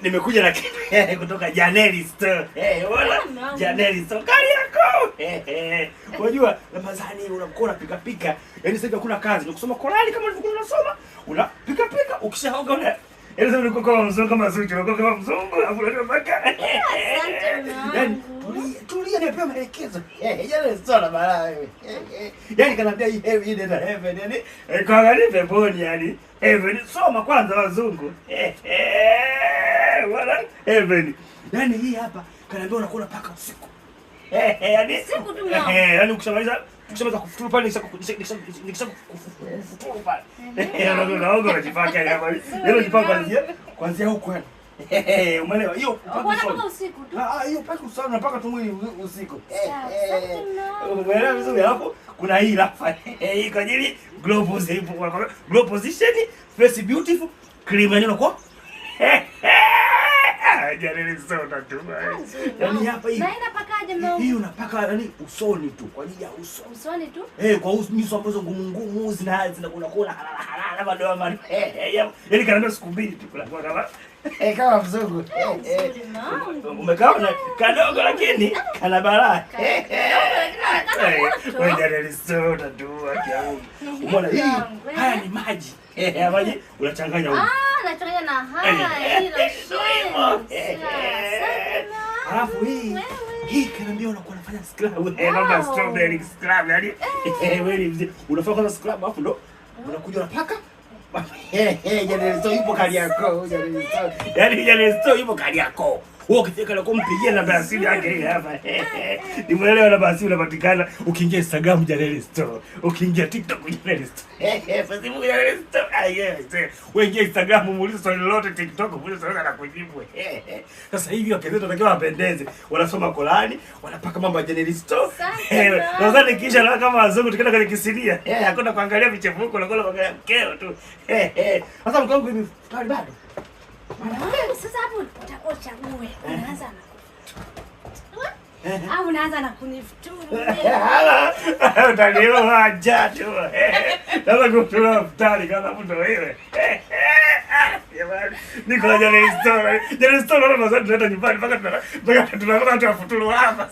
Nimekuja na kutoka Janeli Store. Wala Janeli Store Kariakoo. Unajua Ramadhani unakuwa unapika pika. Yaani sasa kuna kazi ni kusoma Qur'ani kama ulivyokuwa unasoma. Unapika pika ukishaoga una yaani sasa ulikuwa kama mzungu kama Zuchu, ulikuwa kama mzungu alafu unatoa paka. Asante mama. Tulia nipewe maelekezo. Janeli Store na balaa wewe. Yaani kanaambia hii heaven na heaven yaani kaangalia peponi yaani. Heaven soma kwanza wazungu. Wala heaven. Yaani hii hapa kanaambia unakuwa unapaka usiku. Yaani siku tu mama. Yaani ukishamaliza kufuturu pale nikisha kufuturu pale. Unaoga unajipaka hapa. Yaani unajipaka kuanzia huko yani. Umeelewa? Hiyo Unapaka usiku tu. Hiyo paka usiku unapaka tu mwili usiku. Umeelewa vizuri hapo? Kuna hii hapa. Hii kwa ajili glow position, face beautiful, cream yenyewe kwa Janeli Store tu. Yaani hapa hii. Naenda pakaje mama? Hii unapaka yani usoni tu kwa ajili ya uso. Usoni tu? Kwa uso ambazo ngumu unakuwa halala madoa mali. Yaani kanaambia siku mbili tu kwa kama kama mzungu. Umekaa na kadogo lakini kana balaa. Wewe Janeli Store tu akiau. Umeona hii? Haya ni maji. Maji unachanganya huko. Nachanganya na haya hilo shit. Alafu hii kanaambia unakuwa unafanya scrub. Mambo strawberry scrub yani. Wewe mzee unafanya kwanza scrub alafu ndo unakuja unapaka. Janeli Store yupo Kariakoo. Yaani Janeli Store yupo Kariakoo. Wewe ukifika leo kumpigia namba ya simu yake hii hapa. Nimeelewa namba ya simu inapatikana ukiingia Instagram Janeli Store, ukiingia TikTok Janeli Store. Facebook Janeli Store. Wewe ingia Instagram muulize swali lolote, TikTok muulize swali na kujibu. Sasa hivi wakezetu tunatakiwa wapendeze. Wanasoma Qur'ani, wanapaka mambo ya Janeli Store. Nadhani kisha na kama wazungu tukienda kwenye kisinia. Hakuna kuangalia vichefuko, unakola kuangalia mkeo tu. Sasa mko wangu hivi tayari bado. Sasa hapo utachague. Unaanza na unaanza na kunifuturu. Utanielewa acha tu. Sasa kufuturu futari kama mtu wewe. Niko na Janeli Store. Janeli Store naona tunaleta nyumbani mpaka tunataka tuafuturu hapa.